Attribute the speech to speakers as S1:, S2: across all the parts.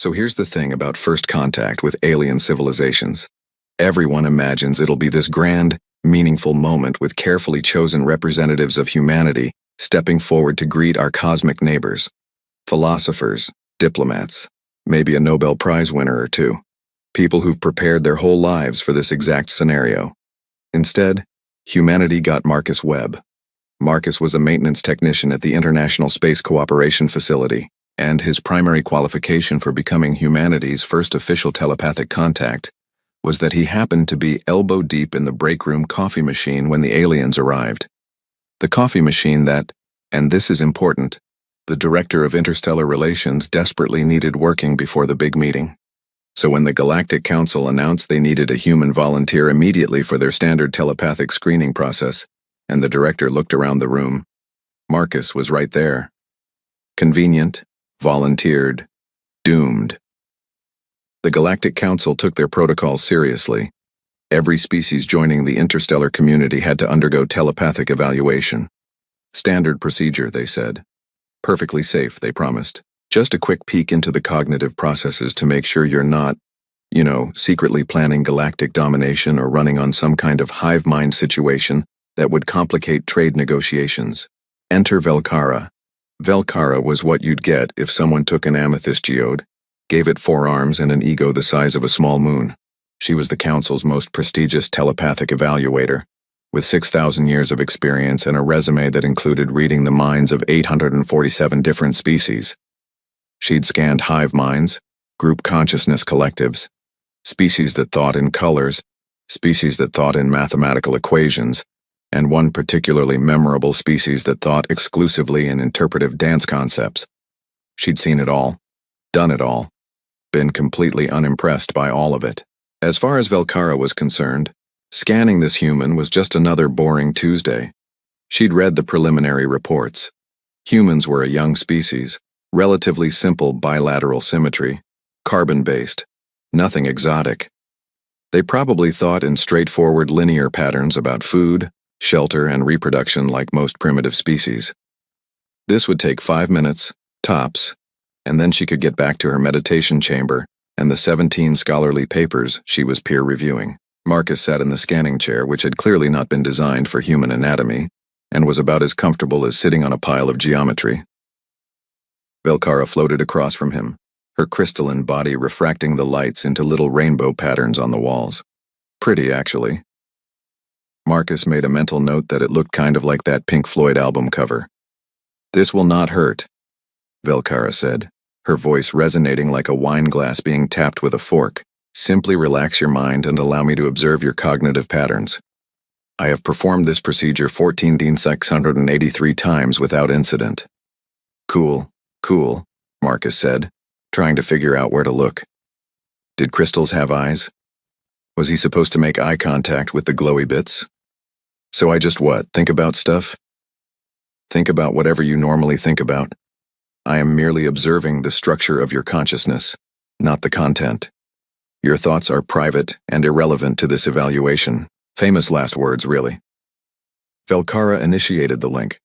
S1: So here's the thing about first contact with alien civilizations. Everyone imagines it'll be this grand, meaningful moment with carefully chosen representatives of humanity stepping forward to greet our cosmic neighbors. Philosophers, diplomats, maybe a Nobel Prize winner or two. People who've prepared their whole lives for this exact scenario. Instead, humanity got Marcus Webb. Marcus was a maintenance technician at the International Space Cooperation Facility, and his primary qualification for becoming humanity's first official telepathic contact was that he happened to be elbow-deep in the break-room coffee machine when the aliens arrived. The coffee machine that, and this is important, the Director of Interstellar Relations desperately needed working before the big meeting. So when the Galactic Council announced they needed a human volunteer immediately for their standard telepathic screening process, and the director looked around the room, Marcus was right there. Convenient, volunteered, doomed. The Galactic Council took their protocols seriously. Every species joining the interstellar community had to undergo telepathic evaluation. Standard procedure, they said. Perfectly safe, they promised. Just a quick peek into the cognitive processes to make sure you're not, secretly planning galactic domination or running on some kind of hive mind situation that would complicate trade negotiations. Enter Velcara. Velcara was what you'd get if someone took an amethyst geode, gave it 4 arms and an ego the size of a small moon. She was the Council's most prestigious telepathic evaluator, with 6,000 years of experience and a resume that included reading the minds of 847 different species. She'd scanned hive minds, group consciousness collectives, species that thought in colors, species that thought in mathematical equations, and one particularly memorable species that thought exclusively in interpretive dance concepts. She'd seen it all, done it all, been completely unimpressed by all of it. As far as Velcara was concerned, scanning this human was just another boring Tuesday. She'd read the preliminary reports. Humans were a young species, relatively simple bilateral symmetry, carbon-based, nothing exotic. They probably thought in straightforward linear patterns about food, shelter, and reproduction like most primitive species. This would take 5 minutes, tops, and then she could get back to her meditation chamber and the 17 scholarly papers she was peer-reviewing. Marcus sat in the scanning chair, which had clearly not been designed for human anatomy, and was about as comfortable as sitting on a pile of geometry. Velcara floated across from him, her crystalline body refracting the lights into little rainbow patterns on the walls. Pretty, actually. Marcus made a mental note that it looked kind of like that Pink Floyd album cover. "This will not hurt," Velcara said, her voice resonating like a wine glass being tapped with a fork. "Simply relax your mind and allow me to observe your cognitive patterns. I have performed this procedure 14,683 times without incident." Cool, Marcus said, trying to figure out where to look. Did crystals have eyes? Was he supposed to make eye contact with the glowy bits? So I just think about stuff? Think about whatever you normally think about. I am merely observing the structure of your consciousness, not the content. Your thoughts are private and irrelevant to this evaluation. Famous last words, really. Velcara initiated the link.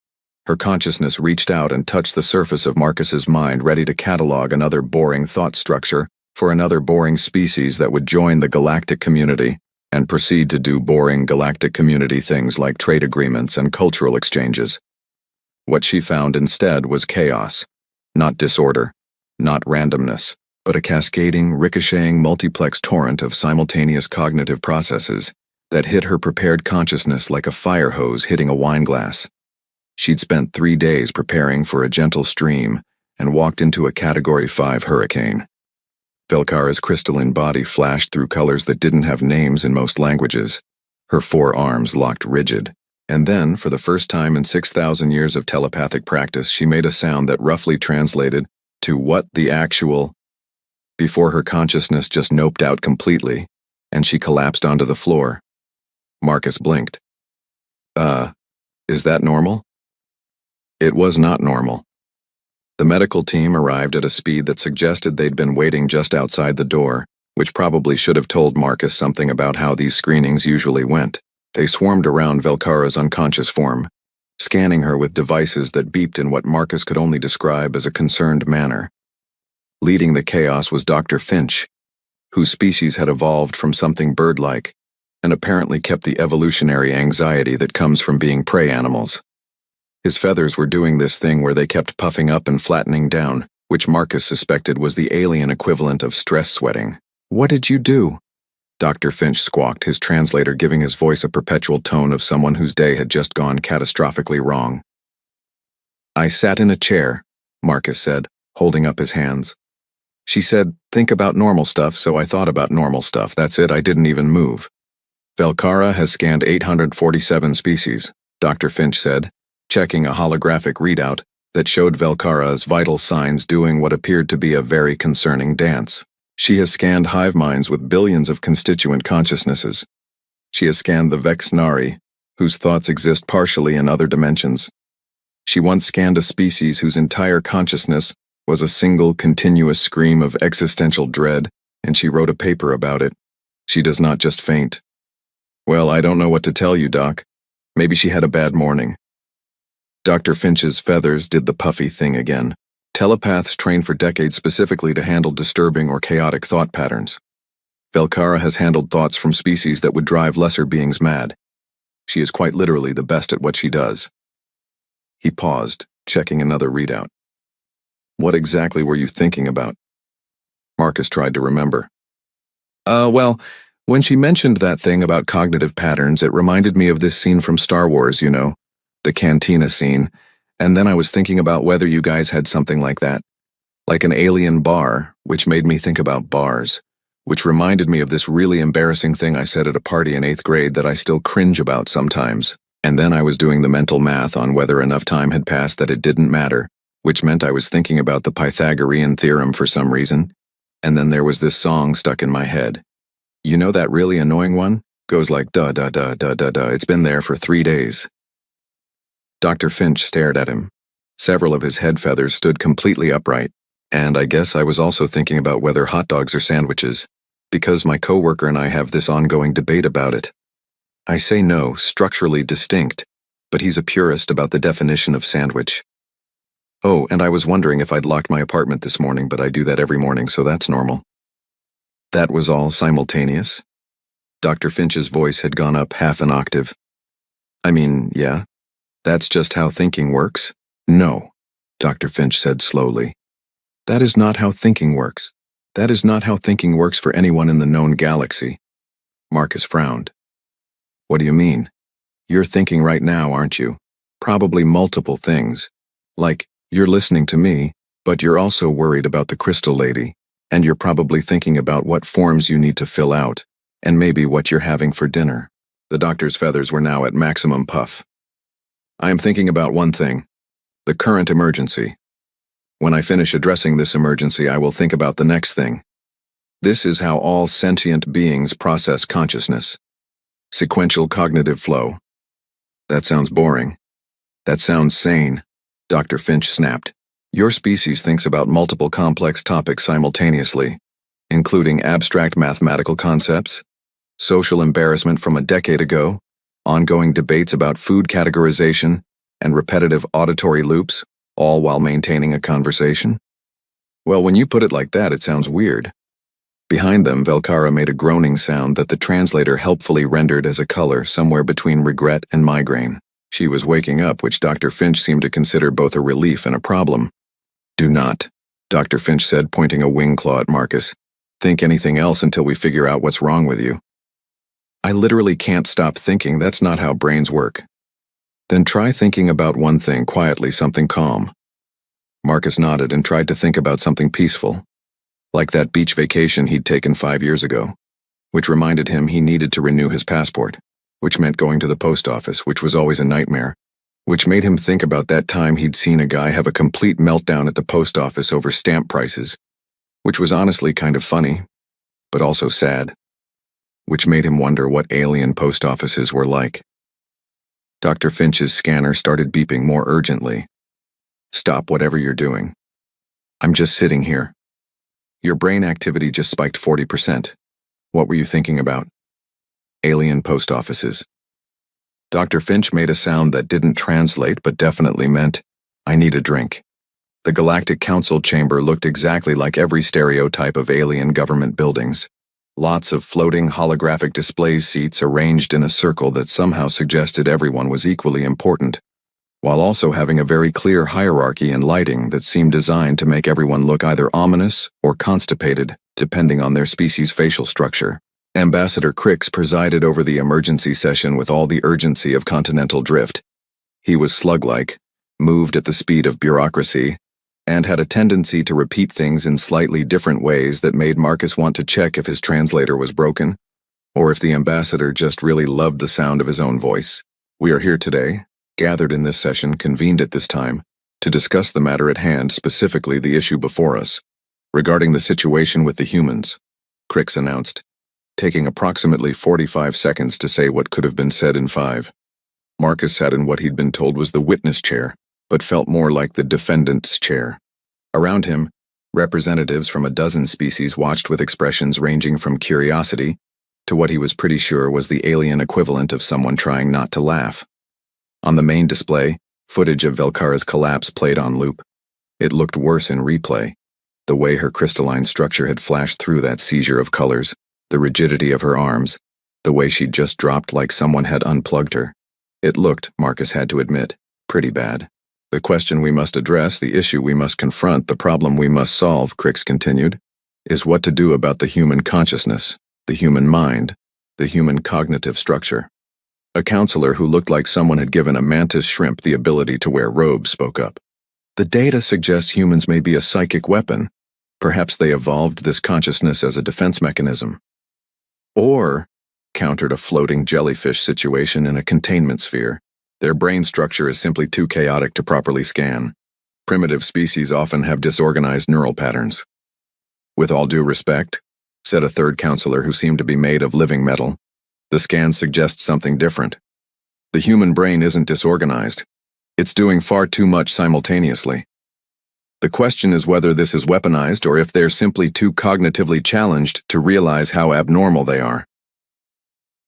S1: Her consciousness reached out and touched the surface of Marcus's mind, ready to catalog another boring thought structure for another boring species that would join the galactic community and proceed to do boring galactic community things like trade agreements and cultural exchanges. What she found instead was chaos, not disorder, not randomness, but a cascading, ricocheting, multiplex torrent of simultaneous cognitive processes that hit her prepared consciousness like a fire hose hitting a wine glass. She'd spent 3 days preparing for a gentle stream and walked into a Category 5 hurricane. Velcara's crystalline body flashed through colors that didn't have names in most languages. Her 4 arms locked rigid. And then, for the first time in 6,000 years of telepathic practice, she made a sound that roughly translated to "what the actual," before her consciousness just noped out completely, and she collapsed onto the floor. Marcus blinked. Is that normal?" It was not normal. The medical team arrived at a speed that suggested they'd been waiting just outside the door, which probably should have told Marcus something about how these screenings usually went. They swarmed around Velcara's unconscious form, scanning her with devices that beeped in what Marcus could only describe as a concerned manner. Leading the chaos was Dr. Finch, whose species had evolved from something bird-like and apparently kept the evolutionary anxiety that comes from being prey animals. His feathers were doing this thing where they kept puffing up and flattening down, which Marcus suspected was the alien equivalent of stress sweating. "What did you do?" Dr. Finch squawked, his translator giving his voice a perpetual tone of someone whose day had just gone catastrophically wrong. "I sat in a chair," Marcus said, holding up his hands. "She said, think about normal stuff, so I thought about normal stuff. That's it, I didn't even move." "Velcara has scanned 847 species," Dr. Finch said, checking a holographic readout that showed Velcara's vital signs doing what appeared to be a very concerning dance. "She has scanned hive minds with billions of constituent consciousnesses. She has scanned the Vexnari, whose thoughts exist partially in other dimensions. She once scanned a species whose entire consciousness was a single continuous scream of existential dread, and she wrote a paper about it. She does not just faint." "Well, I don't know what to tell you, Doc. Maybe she had a bad morning." Dr. Finch's feathers did the puffy thing again. Telepaths train for decades specifically to handle disturbing or chaotic thought patterns. Velcara has handled thoughts from species that would drive lesser beings mad. She is quite literally the best at what she does. He paused, checking another readout. "What exactly were you thinking about?" Marcus tried to remember. Well, when she mentioned that thing about cognitive patterns, it reminded me of this scene from Star Wars, you know, the cantina scene, and then I was thinking about whether you guys had something like that, like an alien bar, which made me think about bars, which reminded me of this really embarrassing thing I said at a party in 8th grade that I still cringe about sometimes. And then I was doing the mental math on whether enough time had passed that it didn't matter, which meant I was thinking about the Pythagorean theorem for some reason, and then there was this song stuck in my head. You know that really annoying one? Goes like da da da da da da. It's been there for 3 days. Dr. Finch stared at him. Several of his head feathers stood completely upright, and I guess I was also thinking about whether hot dogs are sandwiches, because my coworker and I have this ongoing debate about it. I say no, structurally distinct, but he's a purist about the definition of sandwich. Oh, and I was wondering if I'd locked my apartment this morning, but I do that every morning, so that's normal. That was all simultaneous? Dr. Finch's voice had gone up half an octave. I mean, yeah, that's just how thinking works. No, Dr. Finch said slowly. That is not how thinking works. That is not how thinking works for anyone in the known galaxy. Marcus frowned. What do you mean? You're thinking right now, aren't you? Probably multiple things. Like, you're listening to me, but you're also worried about the crystal lady, and you're probably thinking about what forms you need to fill out, and maybe what you're having for dinner. The doctor's feathers were now at maximum puff. I am thinking about one thing, the current emergency. When I finish addressing this emergency, I will think about the next thing. This is how all sentient beings process consciousness. Sequential cognitive flow. That sounds boring. That sounds sane, Dr. Finch snapped. Your species thinks about multiple complex topics simultaneously, including abstract mathematical concepts, social embarrassment from a decade ago, ongoing debates about food categorization, and repetitive auditory loops, all while maintaining a conversation? Well, when you put it like that, it sounds weird. Behind them, Velcara made a groaning sound that the translator helpfully rendered as a color somewhere between regret and migraine. She was waking up, which Dr. Finch seemed to consider both a relief and a problem. Do not, Dr. Finch said, pointing a wing claw at Marcus, think anything else until we figure out what's wrong with you. I literally can't stop thinking. That's not how brains work. Then try thinking about one thing quietly, something calm. Marcus nodded and tried to think about something peaceful, like that beach vacation he'd taken 5 years ago, which reminded him he needed to renew his passport, which meant going to the post office, which was always a nightmare, which made him think about that time he'd seen a guy have a complete meltdown at the post office over stamp prices, which was honestly kind of funny, but also sad, which made him wonder what alien post offices were like. Dr. Finch's scanner started beeping more urgently. Stop whatever you're doing. I'm just sitting here. Your brain activity just spiked 40%. What were you thinking about? Alien post offices. Dr. Finch made a sound that didn't translate but definitely meant, I need a drink. The Galactic Council chamber looked exactly like every stereotype of alien government buildings. Lots of floating holographic display seats arranged in a circle that somehow suggested everyone was equally important, while also having a very clear hierarchy and lighting that seemed designed to make everyone look either ominous or constipated, depending on their species' facial structure. Ambassador Crix presided over the emergency session with all the urgency of continental drift. He was slug-like, moved at the speed of bureaucracy, and had a tendency to repeat things in slightly different ways that made Marcus want to check if his translator was broken, or if the ambassador just really loved the sound of his own voice. We are here today, gathered in this session, convened at this time, to discuss the matter at hand, specifically the issue before us, regarding the situation with the humans, Crix announced, taking approximately 45 seconds to say what could have been said in 5. Marcus sat in what he'd been told was the witness chair, but felt more like the defendant's chair. Around him, representatives from a dozen species watched with expressions ranging from curiosity to what he was pretty sure was the alien equivalent of someone trying not to laugh. On the main display, footage of Velkara's collapse played on loop. It looked worse in replay. The way her crystalline structure had flashed through that seizure of colors, the rigidity of her arms, the way she'd just dropped like someone had unplugged her. It looked, Marcus had to admit, pretty bad. The question we must address, the issue we must confront, the problem we must solve, Crix continued, is what to do about the human consciousness, the human mind, the human cognitive structure. A counselor who looked like someone had given a mantis shrimp the ability to wear robes spoke up. The data suggests humans may be a psychic weapon. Perhaps they evolved this consciousness as a defense mechanism. Or, countered a floating jellyfish situation in a containment sphere, their brain structure is simply too chaotic to properly scan. Primitive species often have disorganized neural patterns. With all due respect, said a third counselor who seemed to be made of living metal, the scans suggest something different. The human brain isn't disorganized. It's doing far too much simultaneously. The question is whether this is weaponized or if they're simply too cognitively challenged to realize how abnormal they are.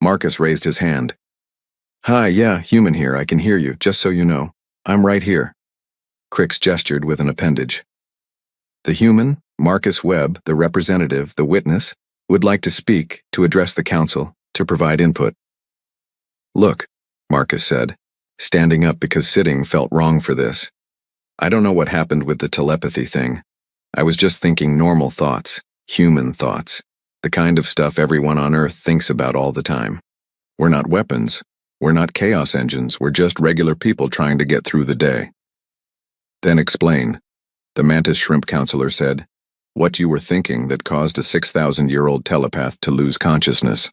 S1: Marcus raised his hand. Hi, yeah, human here, I can hear you, just so you know. I'm right here. Crix gestured with an appendage. The human, Marcus Webb, the representative, the witness, would like to speak, to address the council, to provide input. Look, Marcus said, standing up because sitting felt wrong for this. I don't know what happened with the telepathy thing. I was just thinking normal thoughts, human thoughts, the kind of stuff everyone on Earth thinks about all the time. We're not weapons. We're not chaos engines, we're just regular people trying to get through the day. Then explain, the mantis shrimp counselor said, what you were thinking that caused a 6,000-year-old telepath to lose consciousness.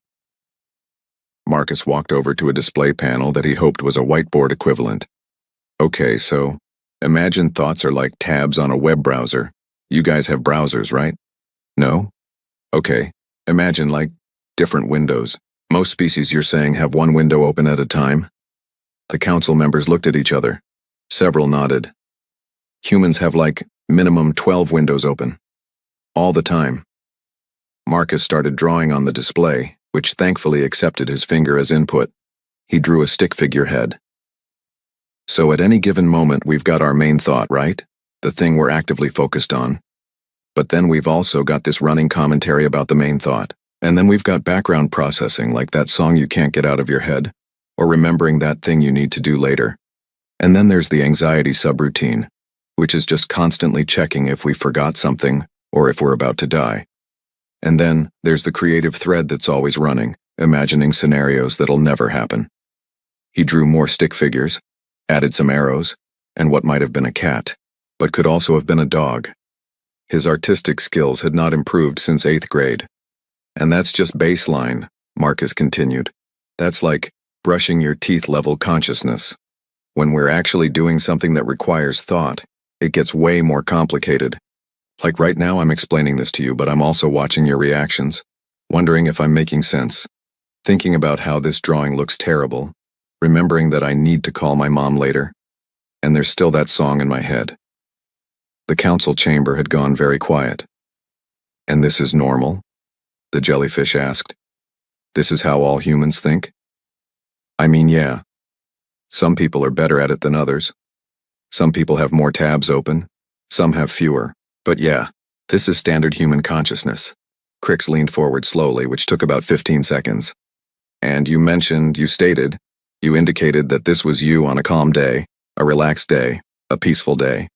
S1: Marcus walked over to a display panel that he hoped was a whiteboard equivalent. Okay, so, imagine thoughts are like tabs on a web browser. You guys have browsers, right? No? Okay, imagine like different windows. Most species you're saying have one window open at a time? The council members looked at each other. Several nodded. Humans have like minimum 12 windows open. All the time. Marcus started drawing on the display, which thankfully accepted his finger as input. He drew a stick figure head. So at any given moment we've got our main thought, right? The thing we're actively focused on. But then we've also got this running commentary about the main thought. And then we've got background processing like that song you can't get out of your head, or remembering that thing you need to do later. And then there's the anxiety subroutine, which is just constantly checking if we forgot something or if we're about to die. And then there's the creative thread that's always running, imagining scenarios that'll never happen. He drew more stick figures, added some arrows, and what might have been a cat, but could also have been a dog. His artistic skills had not improved since 8th grade. And that's just baseline, Marcus continued. That's like brushing your teeth level consciousness. When we're actually doing something that requires thought, it gets way more complicated. Like right now I'm explaining this to you, but I'm also watching your reactions, wondering if I'm making sense, thinking about how this drawing looks terrible, remembering that I need to call my mom later, and there's still that song in my head. The council chamber had gone very quiet. And this is normal? The jellyfish asked. This is how all humans think? I mean, yeah. Some people are better at it than others. Some people have more tabs open. Some have fewer. But yeah, this is standard human consciousness. Crix leaned forward slowly, which took about 15 seconds. And you indicated that this was you on a calm day, a relaxed day, a peaceful day.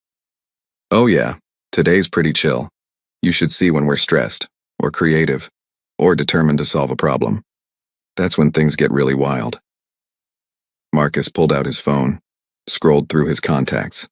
S1: Oh yeah, today's pretty chill. You should see when we're stressed, or creative, or determined to solve a problem. That's when things get really wild. Marcus pulled out his phone, scrolled through his contacts.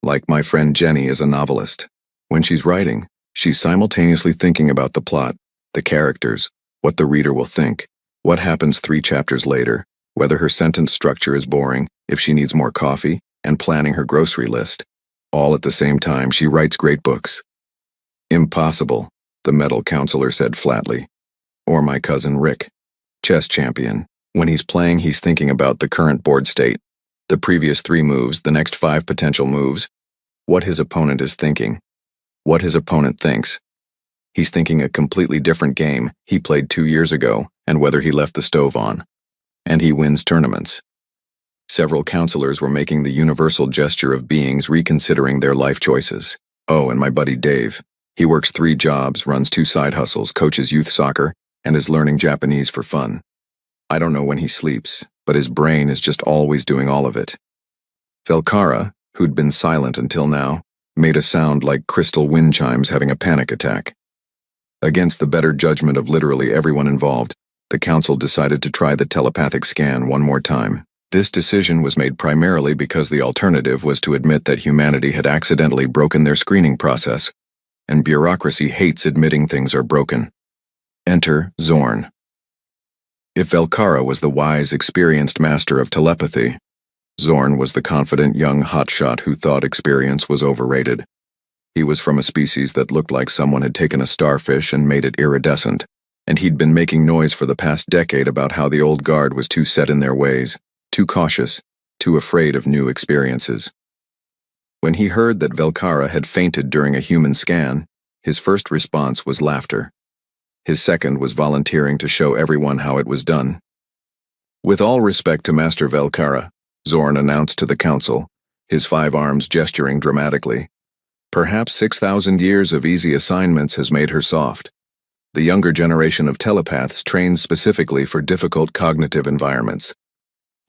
S1: Like my friend Jenny is a novelist. When she's writing, she's simultaneously thinking about the plot, the characters, what the reader will think, what happens 3 chapters later, whether her sentence structure is boring, if she needs more coffee, and planning her grocery list. All at the same time, she writes great books. Impossible, the metal counselor said flatly. Or my cousin Rick, chess champion. When he's playing, he's thinking about the current board state, the previous 3 moves, the next 5 potential moves, what his opponent is thinking, what his opponent thinks. He's thinking a completely different game he played 2 years ago and whether he left the stove on. And he wins tournaments. Several counselors were making the universal gesture of beings reconsidering their life choices. Oh, and my buddy Dave. He works 3 jobs, runs 2 side hustles, coaches youth soccer, and is learning Japanese for fun. I don't know when he sleeps, but his brain is just always doing all of it. Velkara, who'd been silent until now, made a sound like crystal wind chimes having a panic attack. Against the better judgment of literally everyone involved, the council decided to try the telepathic scan one more time. This decision was made primarily because the alternative was to admit that humanity had accidentally broken their screening process, and bureaucracy hates admitting things are broken. Enter Zorn. If Velkara was the wise, experienced master of telepathy, Zorn was the confident young hotshot who thought experience was overrated. He was from a species that looked like someone had taken a starfish and made it iridescent, and he'd been making noise for the past decade about how the old guard was too set in their ways, too cautious, too afraid of new experiences. When he heard that Velkara had fainted during a human scan, his first response was laughter. His second was volunteering to show everyone how it was done. With all respect to Master Velkara, Zorn announced to the council, his 5 arms gesturing dramatically. Perhaps 6,000 years of easy assignments has made her soft. The younger generation of telepaths trains specifically for difficult cognitive environments.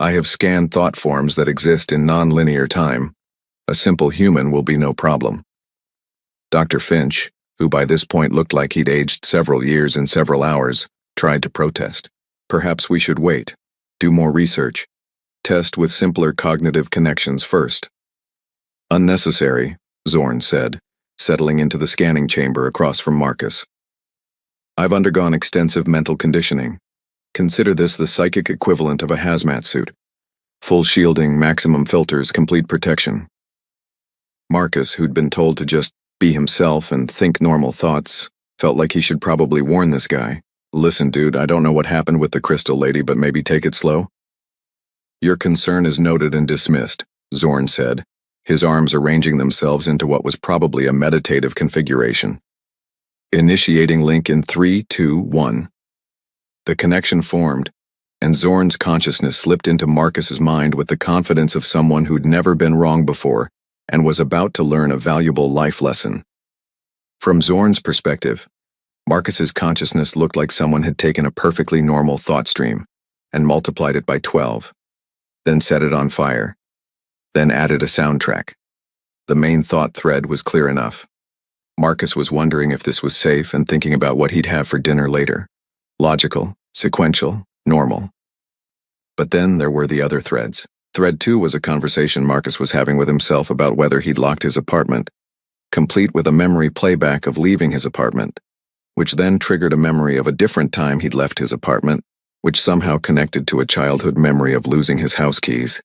S1: I have scanned thought forms that exist in non-linear time. A simple human will be no problem. Dr. Finch, who by this point looked like he'd aged several years in several hours, tried to protest. Perhaps we should wait, do more research, test with simpler cognitive connections first. Unnecessary, Zorn said, settling into the scanning chamber across from Marcus. I've undergone extensive mental conditioning. Consider this the psychic equivalent of a hazmat suit. Full shielding, maximum filters, complete protection. Marcus, who'd been told to just be himself and think normal thoughts, felt like he should probably warn this guy. Listen, dude, I don't know what happened with the crystal lady, but maybe take it slow. Your concern is noted and dismissed, Zorn said, his arms arranging themselves into what was probably a meditative configuration. Initiating link in 3, 2, 1. The connection formed, and Zorn's consciousness slipped into Marcus's mind with the confidence of someone who'd never been wrong before and was about to learn a valuable life lesson. From Zorn's perspective, Marcus's consciousness looked like someone had taken a perfectly normal thought stream and multiplied it by 12, then set it on fire, then added a soundtrack. The main thought thread was clear enough. Marcus was wondering if this was safe and thinking about what he'd have for dinner later. Logical, sequential, normal. But then there were the other threads. Thread 2 was a conversation Marcus was having with himself about whether he'd locked his apartment, complete with a memory playback of leaving his apartment, which then triggered a memory of a different time he'd left his apartment, which somehow connected to a childhood memory of losing his house keys.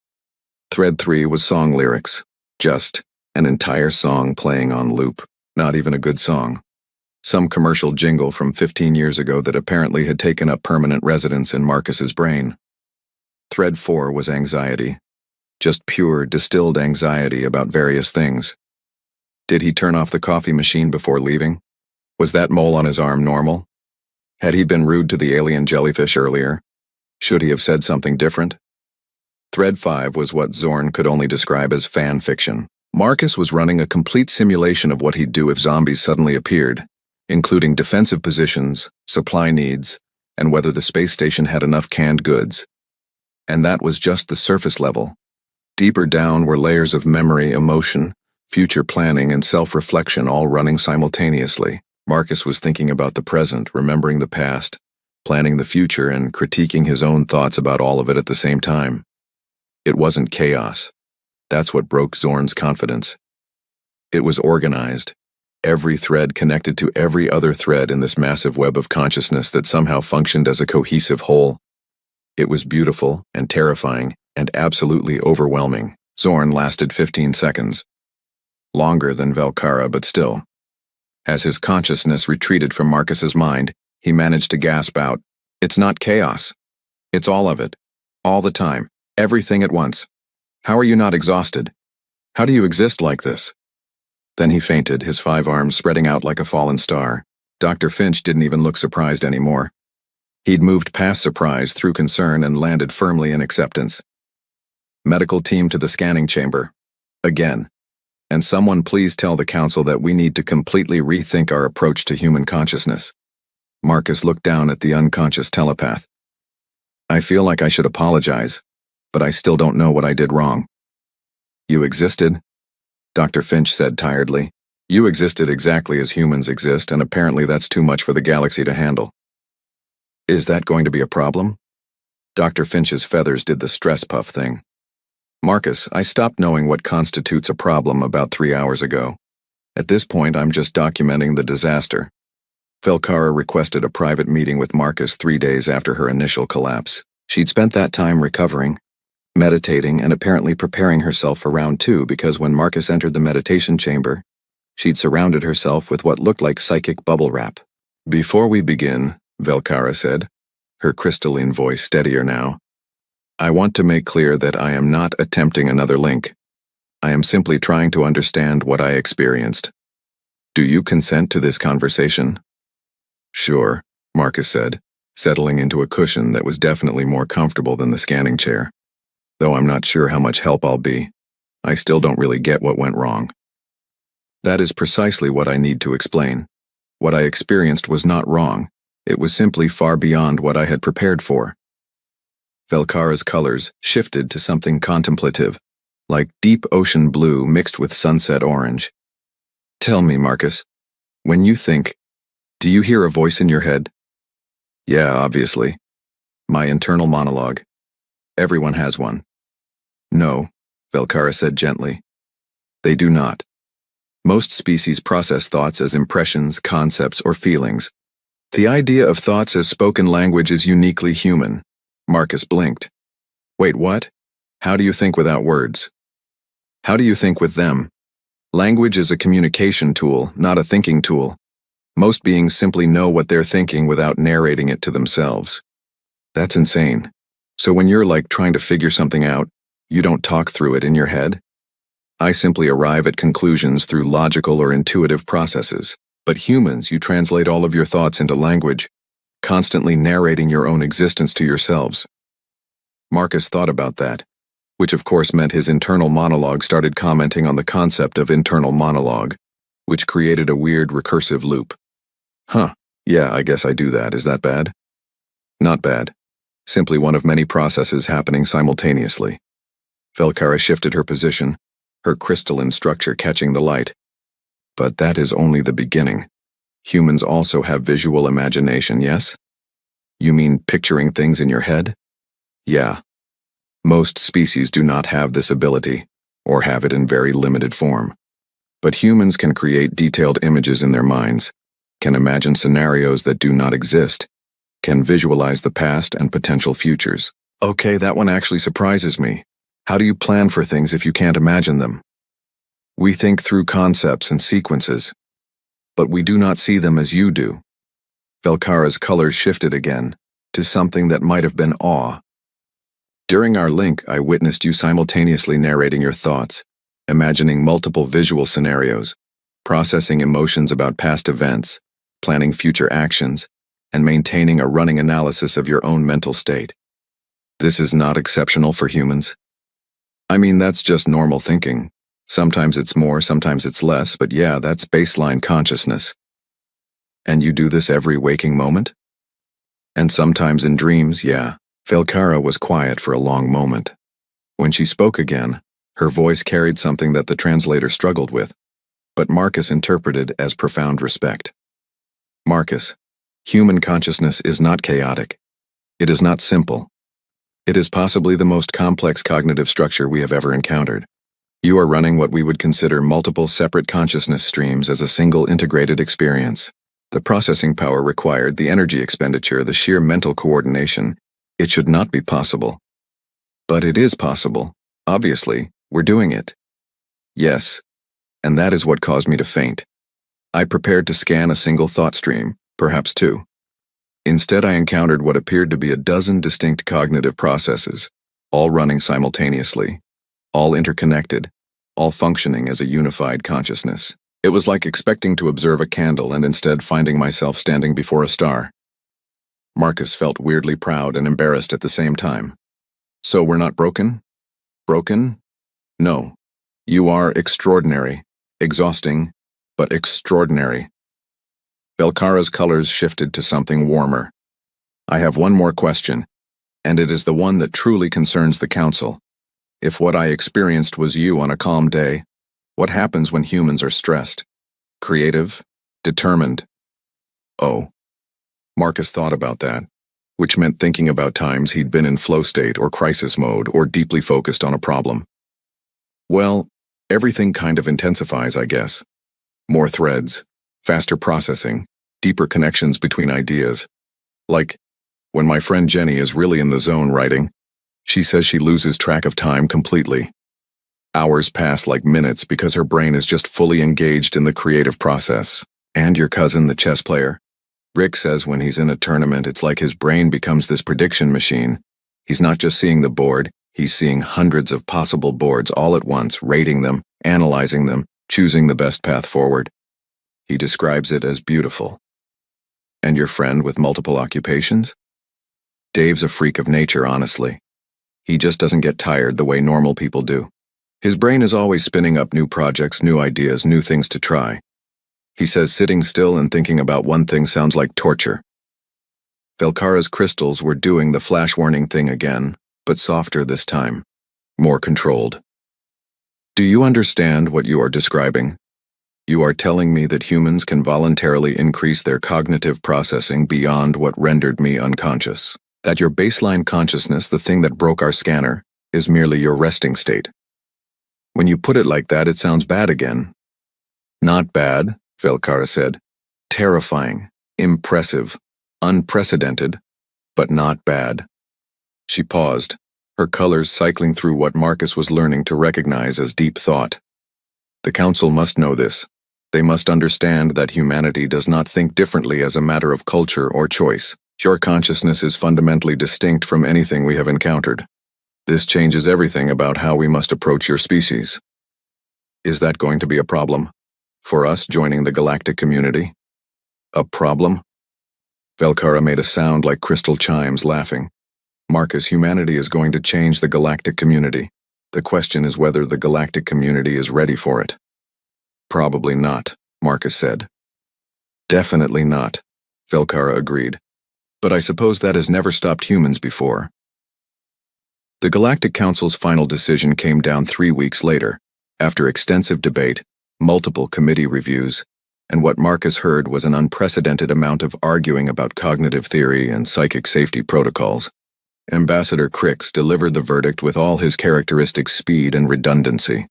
S1: Thread 3 was song lyrics, just an entire song playing on loop, not even a good song. Some commercial jingle from 15 years ago that apparently had taken up permanent residence in Marcus's brain. Thread 4 was anxiety, just pure, distilled anxiety about various things. Did he turn off the coffee machine before leaving? Was that mole on his arm normal? Had he been rude to the alien jellyfish earlier? Should he have said something different? Thread 5 was what Zorn could only describe as fan fiction. Marcus was running a complete simulation of what he'd do if zombies suddenly appeared, including defensive positions, supply needs, and whether the space station had enough canned goods. And that was just the surface level. Deeper down were layers of memory, emotion, future planning, and self-reflection all running simultaneously. Marcus was thinking about the present, remembering the past, planning the future, and critiquing his own thoughts about all of it at the same time. It wasn't chaos. That's what broke Zorn's confidence. It was organized. Every thread connected to every other thread in this massive web of consciousness that somehow functioned as a cohesive whole. It was beautiful and terrifying and absolutely overwhelming. Zorn lasted 15 seconds. Longer than Velkara, but still. As his consciousness retreated from Marcus's mind, he managed to gasp out, "It's not chaos. It's all of it. All the time. Everything at once. How are you not exhausted? How do you exist like this?" Then he fainted, his 5 arms spreading out like a fallen star. Dr. Finch didn't even look surprised anymore. He'd moved past surprise through concern and landed firmly in acceptance. "Medical team to the scanning chamber. Again. And someone please tell the council that we need to completely rethink our approach to human consciousness." Marcus looked down at the unconscious telepath. "I feel like I should apologize, but I still don't know what I did wrong." "You existed," Dr. Finch said tiredly. "You existed exactly as humans exist, and apparently that's too much for the galaxy to handle." "Is that going to be a problem?" Dr. Finch's feathers did the stress puff thing. "Marcus, I stopped knowing what constitutes a problem about 3 hours ago. At this point, I'm just documenting the disaster." Velkara requested a private meeting with Marcus 3 days after her initial collapse. She'd spent that time recovering, meditating, and apparently preparing herself for round 2 because when Marcus entered the meditation chamber, she'd surrounded herself with what looked like psychic bubble wrap. "Before we begin," Velkara said, her crystalline voice steadier now, "I want to make clear that I am not attempting another link. I am simply trying to understand what I experienced. Do you consent to this conversation?" "Sure," Marcus said, settling into a cushion that was definitely more comfortable than the scanning chair. "Though I'm not sure how much help I'll be. I still don't really get what went wrong." "That is precisely what I need to explain. What I experienced was not wrong. It was simply far beyond what I had prepared for." Velkara's colors shifted to something contemplative, like deep ocean blue mixed with sunset orange. "Tell me, Marcus, when you think, do you hear a voice in your head?" "Yeah, obviously. My internal monologue. Everyone has one." "No," Velkara said gently. "They do not. Most species process thoughts as impressions, concepts, or feelings. The idea of thoughts as spoken language is uniquely human." Marcus blinked. "Wait, what? How do you think without words? How do you think with them? Language is a communication tool, not a thinking tool. Most beings simply know what they're thinking without narrating it to themselves." "That's insane. So when you're like trying to figure something out, you don't talk through it in your head?" "I simply arrive at conclusions through logical or intuitive processes. But humans, you translate all of your thoughts into language, constantly narrating your own existence to yourselves." Marcus thought about that, which of course meant his internal monologue started commenting on the concept of internal monologue, which created a weird recursive loop. "Huh, yeah, I guess I do that. Is that bad?" "Not bad. Simply one of many processes happening simultaneously." Velkara shifted her position, her crystalline structure catching the light. "But that is only the beginning. Humans also have visual imagination, yes? You mean picturing things in your head?" "Yeah. Most species do not have this ability, or have it in very limited form. But humans can create detailed images in their minds, can imagine scenarios that do not exist, can visualize the past and potential futures." "Okay, that one actually surprises me. How do you plan for things if you can't imagine them?" "We think through concepts and sequences, but we do not see them as you do." Velkara's colors shifted again, to something that might have been awe. "During our link, I witnessed you simultaneously narrating your thoughts, imagining multiple visual scenarios, processing emotions about past events, planning future actions, and maintaining a running analysis of your own mental state. This is not exceptional for humans." "I mean, that's just normal thinking. Sometimes it's more, sometimes it's less, but yeah, that's baseline consciousness. And you do this every waking moment? And sometimes in dreams, yeah. Velkara was quiet for a long moment. When she spoke again, her voice carried something that the translator struggled with, but Marcus interpreted as profound respect. Marcus, human consciousness is not chaotic. It is not simple. It is possibly the most complex cognitive structure we have ever encountered. You are running what we would consider multiple separate consciousness streams as a single integrated experience. The processing power required, the energy expenditure, the sheer mental coordination, it should not be possible. But it is possible. Obviously, we're doing it. Yes, and that is what caused me to faint. I prepared to scan a single thought stream, perhaps two. Instead, I encountered what appeared to be a dozen distinct cognitive processes, all running simultaneously, all interconnected, all functioning as a unified consciousness. It was like expecting to observe a candle and instead finding myself standing before a star. Marcus felt weirdly proud and embarrassed at the same time. So we're not broken? Broken? No. You are extraordinary, exhausting, but extraordinary. Velkara's colors shifted to something warmer. I have one more question, and it is the one that truly concerns the Council. If what I experienced was you on a calm day, what happens when humans are stressed? Creative? Determined? Oh. Marcus thought about that, which meant thinking about times he'd been in flow state or crisis mode or deeply focused on a problem. Well, everything kind of intensifies, I guess. More threads, faster processing, deeper connections between ideas. Like, when my friend Jenny is really in the zone writing, she says she loses track of time completely. Hours pass like minutes because her brain is just fully engaged in the creative process. And your cousin, the chess player? Rick says when he's in a tournament, it's like his brain becomes this prediction machine. He's not just seeing the board, he's seeing hundreds of possible boards all at once, rating them, analyzing them, choosing the best path forward. He describes it as beautiful. And your friend with multiple occupations? Dave's a freak of nature, honestly. He just doesn't get tired the way normal people do. His brain is always spinning up new projects, new ideas, new things to try. He says sitting still and thinking about one thing sounds like torture. Velkara's crystals were doing the flash warning thing again, but softer this time, more controlled. Do you understand what you are describing? You are telling me that humans can voluntarily increase their cognitive processing beyond what rendered me unconscious. That your baseline consciousness, the thing that broke our scanner, is merely your resting state. When you put it like that, it sounds bad again. Not bad, Velkara said. Terrifying, impressive, unprecedented, but not bad. She paused, her colors cycling through what Marcus was learning to recognize as deep thought. The Council must know this. They must understand that humanity does not think differently as a matter of culture or choice. Your consciousness is fundamentally distinct from anything we have encountered. This changes everything about how we must approach your species. Is that going to be a problem? For us joining the galactic community? A problem? Velkara made a sound like crystal chimes, laughing. Marcus, humanity is going to change the galactic community. The question is whether the galactic community is ready for it. Probably not, Marcus said. Definitely not, Velkara agreed. But I suppose that has never stopped humans before. The Galactic Council's final decision came down 3 weeks later, after extensive debate, multiple committee reviews, and what Marcus heard was an unprecedented amount of arguing about cognitive theory and psychic safety protocols. Ambassador Crix delivered the verdict with all his characteristic speed and redundancy.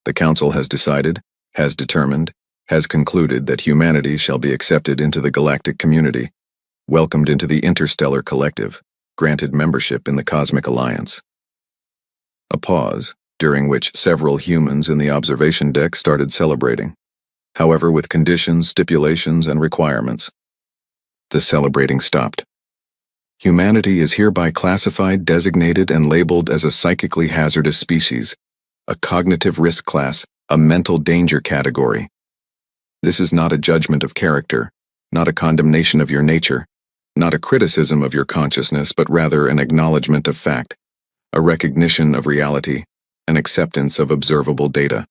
S1: The Council has decided, has determined, has concluded that humanity shall be accepted into the galactic community, welcomed into the interstellar collective, granted membership in the Cosmic Alliance. A pause, during which several humans in the observation deck started celebrating, however with conditions, stipulations, and requirements. The celebrating stopped. Humanity is hereby classified, designated, and labeled as a psychically hazardous species, a cognitive risk class, a mental danger category. This is not a judgment of character, not a condemnation of your nature, not a criticism of your consciousness, but rather an acknowledgement of fact, a recognition of reality, an acceptance of observable data.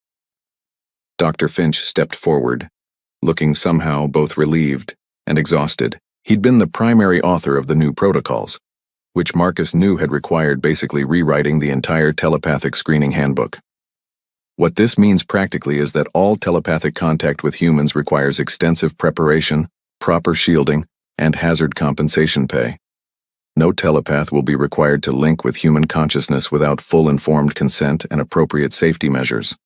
S1: Dr. Finch stepped forward, looking somehow both relieved and exhausted. He'd been the primary author of the new protocols, which Marcus knew had required basically rewriting the entire telepathic screening handbook. What this means practically is that all telepathic contact with humans requires extensive preparation, proper shielding, and hazard compensation pay. No telepath will be required to link with human consciousness without full informed consent and appropriate safety measures.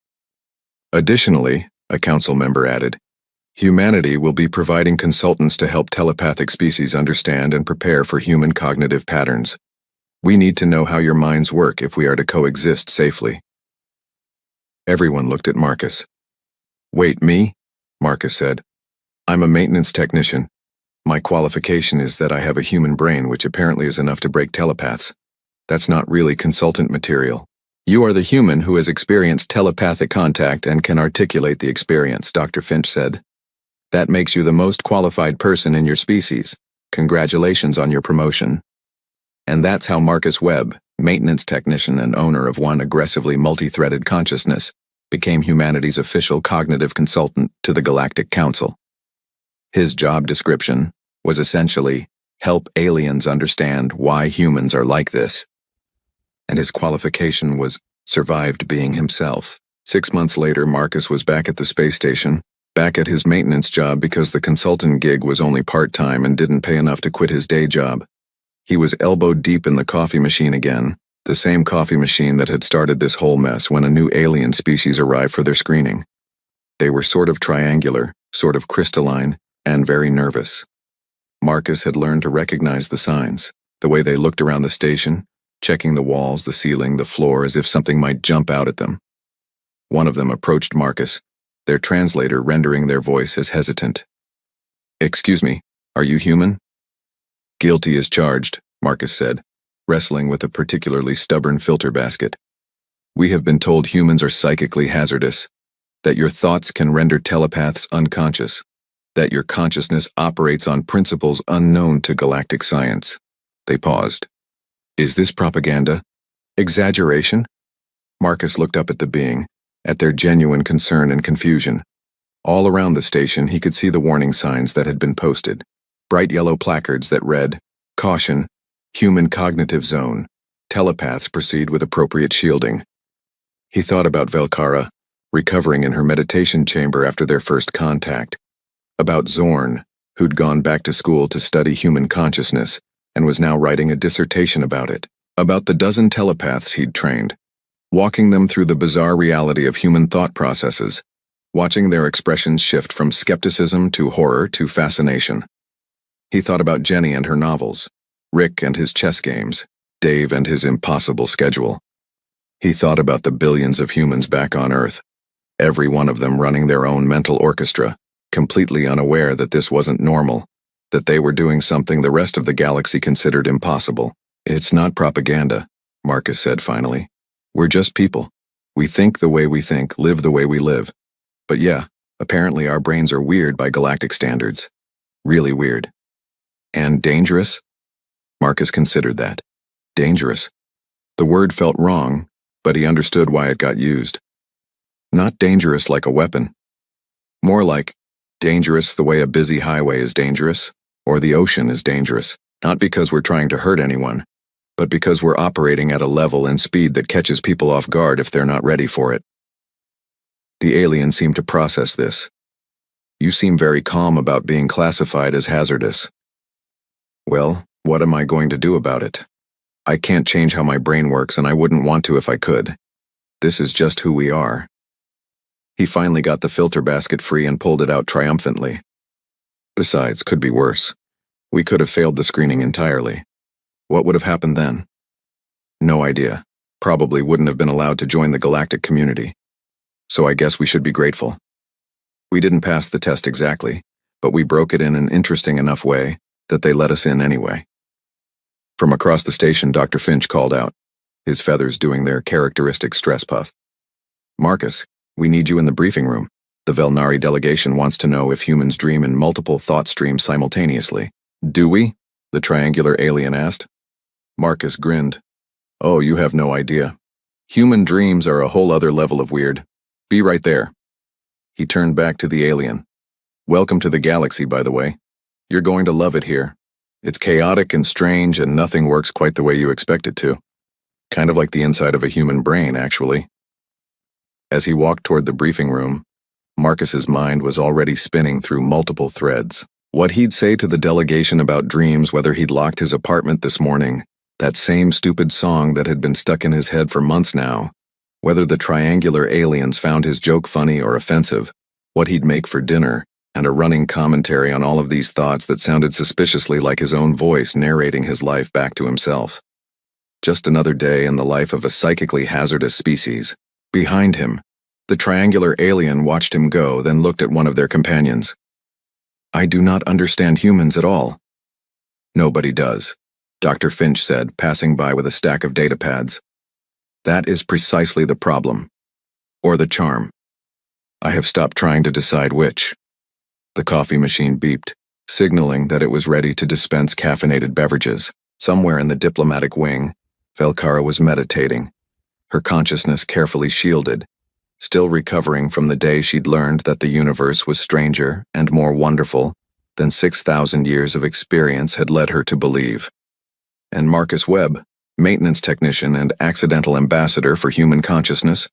S1: Additionally, a council member added, humanity will be providing consultants to help telepathic species understand and prepare for human cognitive patterns. We need to know how your minds work if we are to coexist safely. Everyone looked at Marcus. Wait, me? Marcus said. I'm a maintenance technician. My qualification is that I have a human brain, which apparently is enough to break telepaths. That's not really consultant material. You are the human who has experienced telepathic contact and can articulate the experience, Dr. Finch said. That makes you the most qualified person in your species. Congratulations on your promotion. And that's how Marcus Webb, maintenance technician and owner of one aggressively multi-threaded consciousness, became humanity's official cognitive consultant to the Galactic Council. His job description was essentially help aliens understand why humans are like this. And his qualification was survived being himself. 6 months later, Marcus was back at the space station, back at his maintenance job because the consultant gig was only part-time and didn't pay enough to quit his day job. He was elbowed deep in the coffee machine again, the same coffee machine that had started this whole mess when a new alien species arrived for their screening. They were sort of triangular, sort of crystalline, and very nervous. Marcus had learned to recognize the signs, the way they looked around the station, checking the walls, the ceiling, the floor as if something might jump out at them. One of them approached Marcus, their translator rendering their voice as hesitant. Excuse me, are you human? Guilty as charged, Marcus said, wrestling with a particularly stubborn filter basket. We have been told humans are psychically hazardous, that your thoughts can render telepaths unconscious, that your consciousness operates on principles unknown to galactic science. They paused. Is this propaganda? Exaggeration? Marcus looked up at the being, at their genuine concern and confusion. All around the station he could see the warning signs that had been posted, bright yellow placards that read, Caution, Human Cognitive Zone, Telepaths proceed with appropriate shielding. He thought about Velkara, recovering in her meditation chamber after their first contact, about Zorn, who'd gone back to school to study human consciousness and was now writing a dissertation about it, about the dozen telepaths he'd trained, walking them through the bizarre reality of human thought processes, watching their expressions shift from skepticism to horror to fascination. He thought about Jenny and her novels, Rick and his chess games, Dave and his impossible schedule. He thought about the billions of humans back on Earth, every one of them running their own mental orchestra, completely unaware that this wasn't normal, that they were doing something the rest of the galaxy considered impossible. It's not propaganda, Marcus said finally. We're just people. We think the way we think, live the way we live. But yeah, apparently our brains are weird by galactic standards. Really weird. And dangerous? Marcus considered that. Dangerous. The word felt wrong, but he understood why it got used. Not dangerous like a weapon. More like dangerous the way a busy highway is dangerous, or the ocean is dangerous, not because we're trying to hurt anyone, but because we're operating at a level and speed that catches people off guard if they're not ready for it. The alien seemed to process this. You seem very calm about being classified as hazardous. Well, what am I going to do about it? I can't change how my brain works, and I wouldn't want to if I could. This is just who we are. He finally got the filter basket free and pulled it out triumphantly. Besides, could be worse. We could have failed the screening entirely. What would have happened then? No idea. Probably wouldn't have been allowed to join the galactic community. So I guess we should be grateful. We didn't pass the test exactly, but we broke it in an interesting enough way that they let us in anyway. From across the station, Dr. Finch called out, his feathers doing their characteristic stress puff. Marcus, we need you in the briefing room. The Velnari delegation wants to know if humans dream in multiple thought streams simultaneously. Do we? The triangular alien asked. Marcus grinned. Oh, you have no idea. Human dreams are a whole other level of weird. Be right there. He turned back to the alien. "Welcome to the galaxy, by the way. You're going to love it here. It's chaotic and strange, and nothing works quite the way you expect it to. Kind of like the inside of a human brain, actually." As he walked toward the briefing room, Marcus's mind was already spinning through multiple threads. What he'd say to the delegation about dreams, whether he'd locked his apartment this morning, that same stupid song that had been stuck in his head for months now, whether the triangular aliens found his joke funny or offensive, what he'd make for dinner, and a running commentary on all of these thoughts that sounded suspiciously like his own voice narrating his life back to himself. Just another day in the life of a psychically hazardous species. Behind him, the triangular alien watched him go, then looked at one of their companions. "I do not understand humans at all." "Nobody does," Dr. Finch said, passing by with a stack of data pads. "That is precisely the problem. Or the charm. I have stopped trying to decide which." The coffee machine beeped, signaling that it was ready to dispense caffeinated beverages. Somewhere in the diplomatic wing, Velkara was meditating, her consciousness carefully shielded, still recovering from the day she'd learned that the universe was stranger and more wonderful than 6,000 years of experience had led her to believe. And Marcus Webb, maintenance technician and accidental ambassador for human consciousness,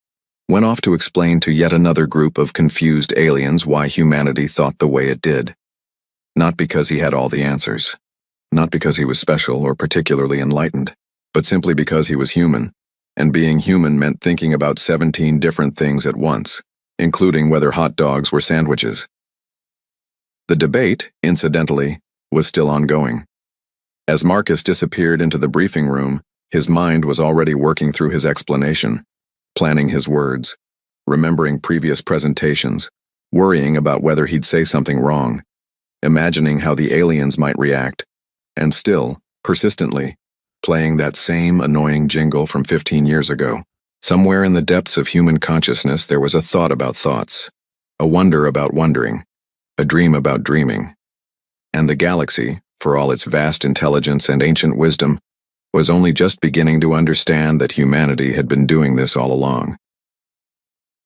S1: went off to explain to yet another group of confused aliens why humanity thought the way it did. Not because he had all the answers, not because he was special or particularly enlightened, but simply because he was human, and being human meant thinking about 17 different things at once, including whether hot dogs were sandwiches. The debate, incidentally, was still ongoing. As Marcus disappeared into the briefing room, his mind was already working through his explanation, planning his words, remembering previous presentations, worrying about whether he'd say something wrong, imagining how the aliens might react, and still, persistently, playing that same annoying jingle from 15 years ago. Somewhere in the depths of human consciousness there was a thought about thoughts, a wonder about wondering, a dream about dreaming. And the galaxy, for all its vast intelligence and ancient wisdom, was only just beginning to understand that humanity had been doing this all along.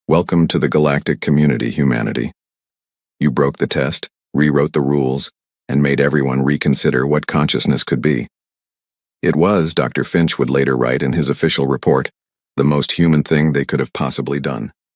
S1: Welcome to the galactic community, humanity. You broke the test, rewrote the rules, and made everyone reconsider what consciousness could be. It was, Dr. Finch would later write in his official report, the most human thing they could have possibly done.